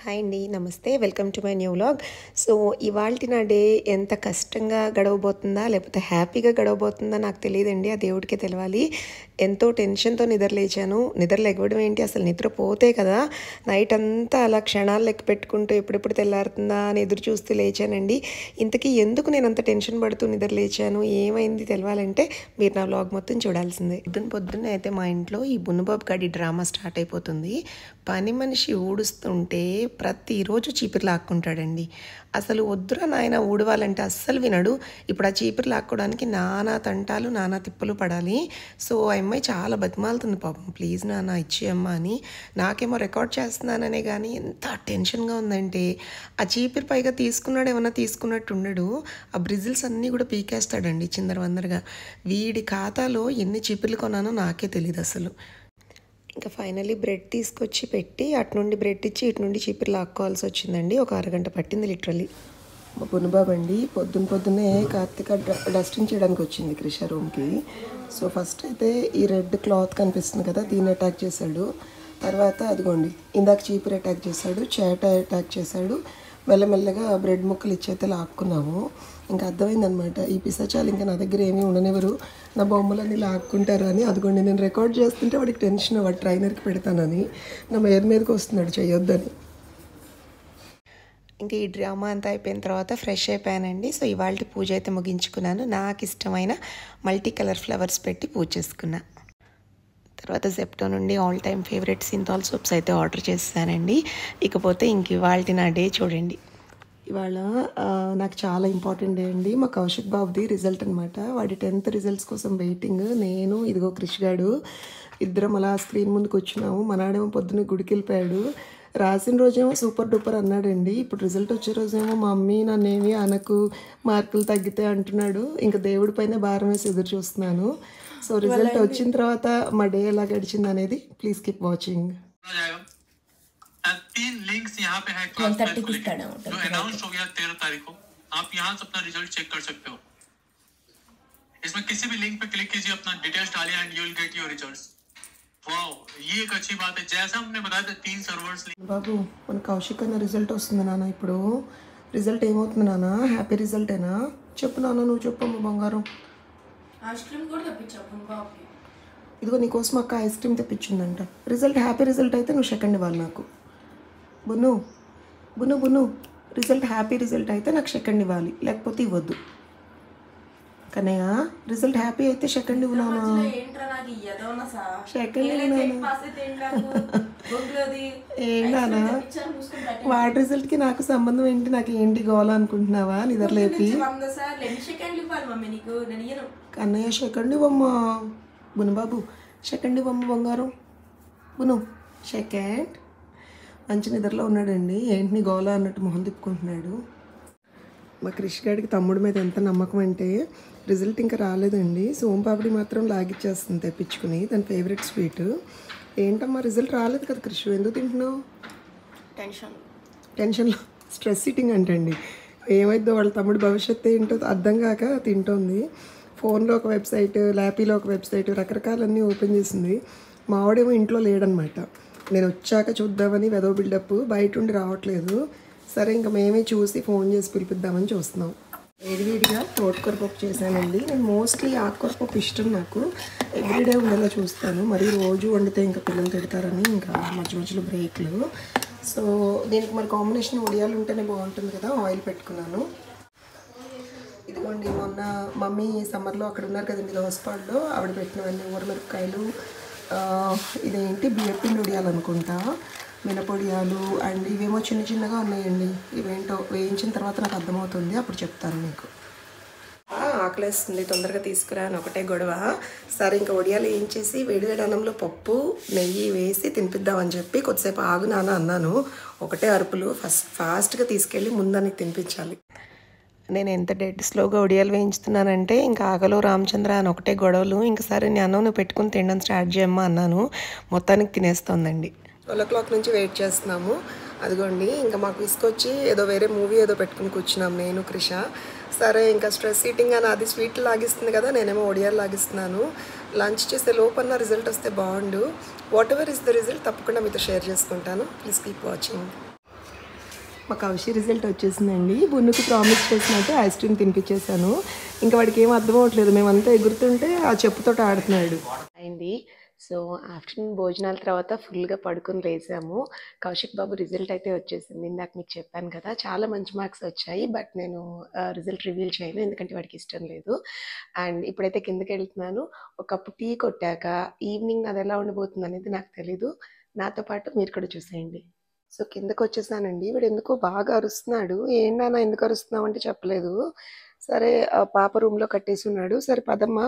Hi అండి. నమస్తే. Welcome to my new vlog. So, ఇవాల్టి నా డే ఎంత కష్టంగా గడవబోతుందా, లేకపోతే హ్యాపీగా గడవబోతుందా నాకు తెలీదండి. ఆ దేవుడికే తెలవాలి. ఎంతో టెన్షన్‌తో నిద్ర లేచాను. నిద్ర లెగవడం ఏంటి, అసలు నిద్రపోతే కదా! నైట్ అంతా అలా క్షణాలు లెక్క పెట్టుకుంటూ ఎప్పుడెప్పుడు తెల్లారుతుందా అని ఎదురు చూస్తూ లేచానండి. ఇంతకీ ఎందుకు నేనంత టెన్షన్ పడుతూ నిద్ర లేచాను, ఏమైంది తెలవాలంటే మీరు నా వ్లాగ్ మొత్తం చూడాల్సిందే. పొద్దున్నే అయితే మా ఇంట్లో ఈ బున్నబాబు గాడి డ్రామా స్టార్ట్ అయిపోతుంది. పని మనిషి ఊడుస్తుంటే ప్రతిరోజు చీపిరి లాక్కుంటాడండి. అసలు వద్దురా నాయన ఊడవాలంటే అస్సలు వినడు. ఇప్పుడు ఆ చీపిరి లాక్కోవడానికి నానా తంటాలు, నానా తిప్పలు పడాలి. సో ఆ అమ్మాయి చాలా బతిమాలుతుంది పాపం, ప్లీజ్ నాన్న ఇచ్చేయమ్మా అని. నాకేమో రికార్డ్ చేస్తున్నాననే కానీ ఎంత టెన్షన్గా ఉందంటే, ఆ చీపిరి పైగా తీసుకున్నాడు ఏమన్నా తీసుకున్నట్టు ఉండడు. ఆ బ్రిజిల్స్ అన్నీ కూడా పీకేస్తాడండి చిందరవందరగా. వీడి ఖాతాలో ఎన్ని చీపిర్లు కొన్నానో నాకే తెలియదు అసలు. ఇంకా ఫైనల్లీ బ్రెడ్ తీసుకొచ్చి పెట్టి అటు నుండి బ్రెడ్ ఇచ్చి ఇటు నుండి చీపిరి లాక్కోవాల్సి వచ్చిందండి. ఒక అరగంట పట్టింది లిటరల్లీ. మా బున్నబాబు అండి పొద్దున్నే కార్తీక డస్టింగ్ చేయడానికి వచ్చింది క్రిష రూమ్కి. సో ఫస్ట్ అయితే ఈ రెడ్ క్లాత్ కనిపిస్తుంది కదా, దీన్ని అటాక్ చేశాడు. తర్వాత అదిగోండి ఇందాక చీపిరి అటాక్ చేశాడు, చేట అటాక్ చేశాడు. మెల్లమెల్లగా బ్రెడ్ ముక్కలు ఇచ్చైతే లాక్కున్నాము. ఇంకా అర్థమైందనమాట, ఈ పిశాచాలు ఇంకా నా దగ్గర ఏమీ ఉండనివ్వరు, నా బొమ్మలన్నీ లాక్కుంటారు అని. అదిగోండి నేను రికార్డ్ చేస్తుంటే వాడికి టెన్షన్, వాడు ట్రైనర్కి పెడతానని నా మీదకి వస్తున్నాడు చేయొద్దని. ఇంకా ఈ డ్రామా అంతా అయిపోయిన తర్వాత ఫ్రెష్ అయిపోయానండి. సో ఇవాళ పూజ అయితే ముగించుకున్నాను. నాకు ఇష్టమైన మల్టీ కలర్ ఫ్లవర్స్ పెట్టి పూజ చేసుకున్నా. తర్వాత జెప్టో నుండి all time favourite Cinthol soaps అయితే ఆర్డర్ చేశానండి. ఇకపోతే ఇంక ఇవాళ నా డే చూడండి. ఇవాళ నాకు చాలా ఇంపార్టెంట్ డే అండి. మా కౌశిక్ బాబుది రిజల్ట్ అనమాట. వాడి 10th రిజల్ట్స్ కోసం వెయిటింగ్. నేను ఇదిగో క్రిష్ గాడు ఇద్దరం అలా స్క్రీన్ ముందుకు వచ్చినాము. మనాడేమో పొద్దున్న గుడికి వెళ్ళిపోయాడు. రాసిన రోజేమో సూపర్ డూపర్ అన్నాడండి. ఇప్పుడు రిజల్ట్ వచ్చే రోజేమో మా మమ్మీ నన్నేమి అనకు, మార్కులు తగ్గితే అంటున్నాడు. ఇంకా దేవుడి పైన భారం వేసి ఎదురు చూస్తున్నాను. సో రిజల్ట్ వచ్చిన తర్వాత మా డే ఎలా గడిచింది అనేది ప్లీజ్ కీప్ వాచింగ్. 3 लिंक्स यहाँ पे है क्लास टेस्ट को लेकर जो अनाउंस हो गया 13 तारीख को. आप यहाँ से अपना रिजल्ट चेक कर सकते हो. इसमें किसी भी लिंक पे क्लिक कीजिए, अपना डिटेल्स डालिए and you will get your results. Wow, ये एक अच्छी बात है. जैसा हमने बताया था 3 सर्वर्स. బాబు మన కౌశిక్ అన్న రిజల్ట్ వస్తుంది నాన్న. ఇప్పుడు రిజల్ట్ ఏమవుతుంది నాన్న? హ్యాపీ రిజల్టేనా? చెప్పు నాన్న, నువ్వు చెప్పమ్మ బంగారం. ఐస్ క్రీమ్ కూడా తెప్పించాను బాబుకి. ఇదిగో నీకోసం అక్క ఐస్ క్రీమ్ తెప్పించిందంట. రిజల్ట్ హ్యాపీ రిజల్ట్ అయితే నువ్వు సెకండ్ ఇవ్వాలి నాకు. బును బును బును రిజల్ట్ హ్యాపీ రిజల్ట్ అయితే నాకు సెకండ్ ఇవ్వాలి, లేకపోతే ఇవ్వద్దు. కన్నయ్య రిజల్ట్ హ్యాపీ అయితే సెకండ్ ఇవ్వు నాన్న. సెకండ్ ఏంటన్నా? వాడి రిజల్ట్కి నాకు సంబంధం ఏంటి? నాకు ఏంటి గోల అనుకుంటున్నావా నిద్రలేపి? కన్నయ్య సెకండ్ ఇవ్వమ్మా. బును బాబు సెకండ్ ఇవ్వమ్మ బంగారం. బును సెకండ్. మంచి నిద్రలో ఉన్నాడండి. ఏంటి నీ గోల అన్నట్టు మొహం తిప్పుకుంటున్నాడు. మా క్రిష్ గాడికి తమ్ముడి మీద ఎంత నమ్మకం అంటే రిజల్ట్ ఇంకా రాలేదండి. సోంపాపిడి మాత్రం లాగిచ్చేస్తుంది తెప్పించుకుని, తన ఫేవరెట్ స్వీట్. ఏంటమ్మా రిజల్ట్ రాలేదు కదా క్రిష్, ఎందుకు తింటున్నావు? టెన్షన్లో స్ట్రెస్ ఈటింగ్ అంటండి. ఏమైందో వాళ్ళ తమ్ముడి భవిష్యత్తు ఏంటో అర్థం కాక తింటోంది. ఫోన్లో ఒక వెబ్సైట్, ల్యాపీలో ఒక వెబ్సైట్, రకరకాలన్నీ ఓపెన్ చేసింది. మావాడేమో ఇంట్లో లేడనమాట. నేను వచ్చాక చూద్దామని వెదో బిల్డప్, బయట ఉండి రావట్లేదు. సరే ఇంకా మేమే చూసి ఫోన్ చేసి పిలిపిద్దామని చూస్తున్నాం. వేడివేడిగా తోటకూర పప్పు చేశానండి. నేను మోస్ట్లీ ఆకుకూర పప్పు ఇష్టం నాకు, ఎవ్రీడే ఉండేలా చూస్తాను. మరి రోజు వండితే ఇంకా పిల్లలు తిడతారని ఇంకా మధ్య మధ్యలో బ్రేక్లు. సో దీనికి మరి కాంబినేషన్ వడియాలు ఉంటేనే బాగుంటుంది కదా, ఆయిల్ పెట్టుకున్నాను. ఇదిగోండి మొన్న మమ్మీ సమ్మర్లో అక్కడ ఉన్నారు కదండి దోసపాడులో, ఆవిడ పెట్టినవన్నీ ఊరమిరపకాయలు, ఇదేంటి బియ్యపిండి వడియాలనుకుంటా, మినపొడియాలు అండ్ ఇవేమో చిన్న చిన్నగా ఉన్నాయండి. ఇవేంటో వేయించిన తర్వాత నాకు అర్థమవుతుంది, అప్పుడు చెప్తాను మీకు. ఆకలేస్తుంది, తొందరగా తీసుకురా అని ఒకటే గొడవ. సరే ఇంకా వడియాలు వేయించేసి వేడివేడి అన్నంలో పప్పు నెయ్యి వేసి తినిపిద్దామని చెప్పి కొద్దిసేపు ఆగు నాన్న అన్నాను. ఒకటే అరుపులు. ఫాస్ట్గా తీసుకెళ్ళి ముందానికి తినిపించాలి. నేను ఎంత డెడ్ స్లోగా వడియాలు వేయించుతున్నానంటే ఇంకా ఆగలో రామచంద్ర అని ఒకటే గొడవలు. ఇంకా సరే నేను అన్నం నువ్వు పెట్టుకుని తినడం స్టార్ట్ చేయమ్మా అన్నాను. మొత్తానికి తినేస్తోందండి. 12 o'clock నుంచి వెయిట్ చేస్తున్నాము. అదిగోండి ఇంకా మాకు తీసుకొచ్చి ఏదో వేరే మూవీ ఏదో పెట్టుకుని కూర్చున్నాం నేను క్రిష. సరే ఇంకా స్ట్రెస్ ఈటింగ్ అని అది స్వీట్లు లాగిస్తుంది కదా, నేనేమో వడియాలు లాగిస్తున్నాను. లంచ్ చేసే లోపన్న రిజల్ట్ వస్తే బాగుండు. What ever is the result తప్పకుండా మీతో షేర్ చేసుకుంటాను. Please keep watching. మా కౌశి రిజల్ట్ వచ్చేసిందండి. బున్నుకి ప్రామిస్ చేసినట్టు ఐస్ క్రీమ్ తినిపించేశాను. ఇంకా వాడికి ఏం అర్థం అవ్వట్లేదు, మేమంతా ఎగురుతుంటే ఆ చెప్పుతోటి ఆడుతున్నాడు. అయింది. సో ఆఫ్టర్నూన్ భోజనాల తర్వాత ఫుల్గా పడుకొని లేసాము. కౌశిక్ బాబు రిజల్ట్ అయితే వచ్చేసింది. ఇందాక మీకు చెప్పాను కదా, చాలా మంచి మార్క్స్ వచ్చాయి. బట్ నేను రిజల్ట్ రివీల్ చేయను, ఎందుకంటే వాడికి ఇష్టం లేదు. అండ్ ఇప్పుడైతే కిందకి వెళ్తున్నాను. ఒక కప్పు టీ కొట్టాక ఈవినింగ్ అది ఎలా ఉండబోతుంది అనేది నాకు తెలీదు. నాతో పాటు మీరు కూడా చూసేయండి. సో కిందకి వచ్చేసానండి. వీడు ఎందుకో బాగా అరుస్తున్నాడు. ఏంటన్నా ఎందుకు అరుస్తున్నావు అంటే చెప్పలేదు. సరే పాప రూమ్లో కట్టేసి ఉన్నాడు. సరే పదమ్మా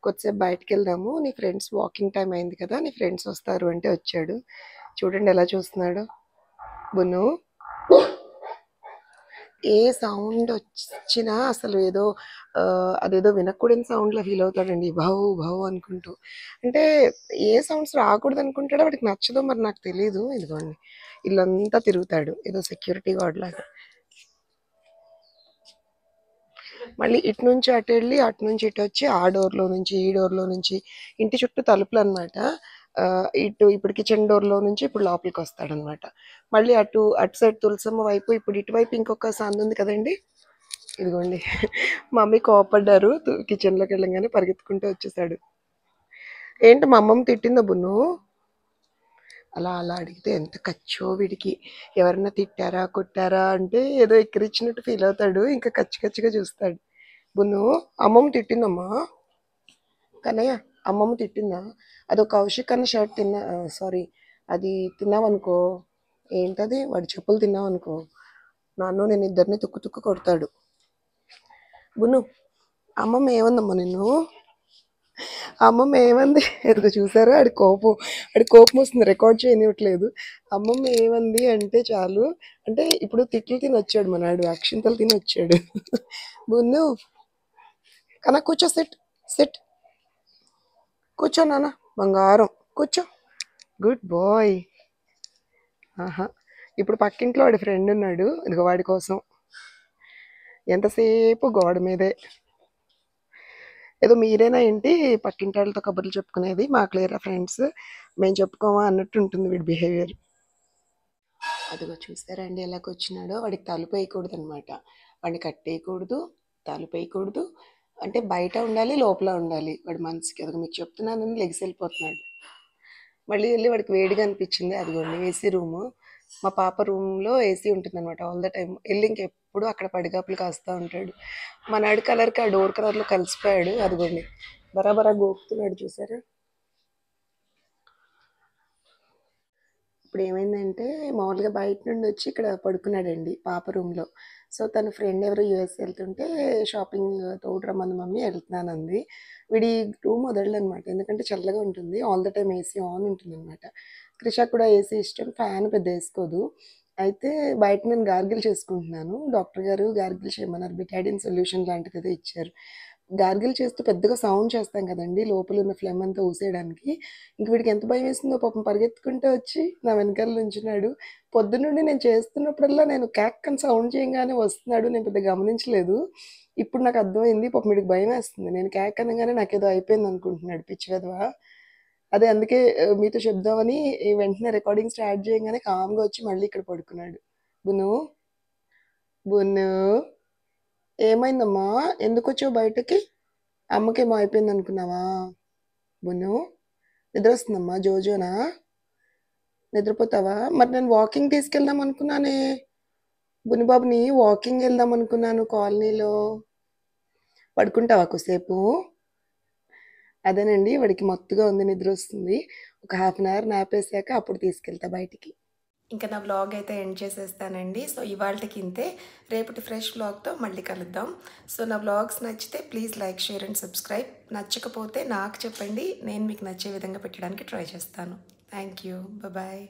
కొద్దిసేపు బయటకు వెళ్దాము, నీ ఫ్రెండ్స్ వాకింగ్ టైం అయింది కదా, నీ ఫ్రెండ్స్ వస్తారు అంటే వచ్చాడు. చూడండి ఎలా చూస్తున్నాడు. బును ఏ సౌండ్ వచ్చినా అసలు ఏదో అదేదో వినకూడని సౌండ్లో ఫీల్ అవుతాడండి, భౌ భౌ అనుకుంటూ. అంటే ఏ సౌండ్స్ రాకూడదు అనుకుంటాడో వాడికి నచ్చదో మరి నాకు తెలీదు. ఇదిగోండి ఇల్లంతా తిరుగుతాడు ఏదో సెక్యూరిటీ గార్డ్ లాగా. మళ్ళీ ఇటు నుంచి అటు వెళ్ళి అటు నుంచి ఇటు వచ్చి ఆ డోర్లో నుంచి ఈ డోర్లో నుంచి, ఇంటి చుట్టూ తలుపులు అనమాట. ఇటు ఇప్పుడు కిచెన్ డోర్లో నుంచి ఇప్పుడు లోపలికి వస్తాడనమాట. మళ్ళీ అటు సైడ్ తులసమ్మ వైపు, ఇప్పుడు ఇటువైపు ఇంకొక సందు ఉంది కదండి. ఇదిగోండి మమ్మీ కోపడ్డారు, కిచెన్లోకి వెళ్ళంగానే పరిగెత్తుకుంటూ వచ్చేసాడు. ఏంటి మా అమ్మమ్మ తిట్టిందా బున్ను? అలా అలా అడిగితే ఎంత కచ్చో వీడికి. ఎవరన్నా తిట్టారా కొట్టారా అంటే ఏదో ఎక్కిరిచ్చినట్టు ఫీల్ అవుతాడు, ఇంకా కచ్చిగా చూస్తాడు. బున్ను అమ్మమ్మ తిట్టిందమ్మా. కన్నయ్య అమ్మమ్మ తిట్టిందా? అదొక కౌశిక్ అన్న షర్ట్ సారీ అది తిన్నావనుకో, ఏంటది వాడి చెప్పులు తిన్నావనుకో, నేను ఇద్దరిని తుక్కు కొడతాడు. బున్ను అమ్మమ్మ ఏమందమ్మా నిన్ను? అమ్మమ్మ ఏమంది? ఎదుగు చూసారా ఆడి కోపం వస్తుంది, రికార్డ్ చేయనివ్వట్లేదు. అమ్మమ్మ ఏమంది అంటే చాలు, అంటే ఇప్పుడు తిట్లు తిని వచ్చాడు మనాడు, అక్షింతలు తిని వచ్చాడు. బున్ను కన్నా కూర్చో, సిట్ కూర్చో నాన్న బంగారం, కూర్చో, గుడ్ బాయ్. ఆహా ఇప్పుడు పక్కింట్లో వాడి ఫ్రెండ్ ఉన్నాడు, ఇదిగో వాడి కోసం ఎంతసేపు గోడ మీదే. ఏదో మీరేనా ఏంటి పక్కింటి వాళ్ళతో కబుర్లు చెప్పుకునేది, మాకు లేరా ఫ్రెండ్స్, మేము చెప్పుకోమా అన్నట్టు ఉంటుంది వీడి బిహేవియర్. అదిగో చూసారా అండి ఎలాగొచ్చినాడో. వాడికి తలుపు వేయకూడదు అనమాట, వాడిని కట్టేయకూడదు, తలుపు వేయకూడదు. అంటే బయట ఉండాలి లోపల ఉండాలి వాడి మనసుకి. అదిగో మీకు చెప్తున్నానని లెగిసి వెళ్ళిపోతున్నాడు. మళ్ళీ వెళ్ళి వాడికి వేడిగా అనిపించింది. అదిగోండి ఏసీ రూము, మా పాప రూమ్లో ఏసీ ఉంటుంది అనమాట ఆల్ ద టైం. వెళ్ళి ఇంకెప్పుడు అక్కడ పడిగాపులు కాస్తూ ఉంటాడు. మా నాడు కలర్కి ఆ డోర్ కలర్లో కలిసిపోయాడు. అదిగోండి బరాబరా గోకుతున్నాడు చూసారా. ఇప్పుడు ఏమైందంటే మామూలుగా బయట నుండి వచ్చి ఇక్కడ పడుకున్నాడండి పాప రూమ్లో. సో తన ఫ్రెండ్ ఎవరో యూఎస్ వెళ్తుంటే షాపింగ్ తోడురమ్మంది మమ్మీ, వెళ్తున్నానంది. వీడి రూమ్ వదలనమాట, ఎందుకంటే చల్లగా ఉంటుంది, all the time AC on ఉంటుంది అనమాట. క్రిషాక్ కూడా ఏసీ ఇష్టం, ఫ్యాన్ పెద్ద వేసుకోదు. అయితే బయట నేను గార్గిల్ చేసుకుంటున్నాను, డాక్టర్ గారు గార్గిల్ చేయమన్నారు, బిటాడిన్ సొల్యూషన్ లాంటిది ఏదో ఇచ్చారు. గార్గిల్ చేస్తూ పెద్దగా సౌండ్ చేస్తాం కదండి లోపల ఉన్న ఫ్లెమ్ అంతా ఊసేయడానికి. ఇంక వీడికి ఎంత భయం వేసిందో పాపం, పరిగెత్తుకుంటూ వచ్చి నా వెనకాల నుంచున్నాడు. పొద్దున్నుండి నేను చేస్తున్నప్పుడల్లా నేను క్యాక్ అని సౌండ్ చేయగానే వస్తున్నాడు, నేను పెద్ద గమనించలేదు. ఇప్పుడు నాకు అర్థమైంది పాపం వీడికి భయం వేస్తుంది, నేను క్యాక్ అనగానే నాకేదో అయిపోయింది అనుకుంటున్నాడు పిచ్చి వెధవా. అదే అందుకే మీతో చెప్దామని వెంటనే రికార్డింగ్ స్టార్ట్ చేయగానే కామ్గా వచ్చి మళ్ళీ ఇక్కడ పడుకున్నాడు. బును బున్ను ఏమైందమ్మా, ఎందుకు వచ్చావు బయటకి? అమ్మకేమో అయిపోయింది అనుకున్నావా? బున్ను నిద్ర వస్తుందమ్మా, జోజోనా నిద్రపోతావా? మరి నేను వాకింగ్ తీసుకెళ్దాం అనుకున్నానే, బునిబాబుని వాకింగ్ వెళ్దాం అనుకున్నాను కాలనీలో, పడుకుంటావా కొద్దిసేపు? అదేనండి వాడికి మత్తుగా ఉంది, నిద్ర వస్తుంది, ఒక హాఫ్ అన్ అవర్ నాపేసాక అప్పుడు తీసుకెళ్తా బయటికి. ఇంకా నా వ్లాగ్ అయితే ఎండ్ చేసేస్తానండి. సో ఇవాళకి ఇంతే, రేపటి ఫ్రెష్ వ్లాగ్తో మళ్ళీ కలుద్దాం. సో నా వ్లాగ్స్ నచ్చితే please like, share and subscribe. నచ్చకపోతే నాకు చెప్పండి, నేను మీకు నచ్చే విధంగా పెట్టడానికి ట్రై చేస్తాను. Thank you, bye.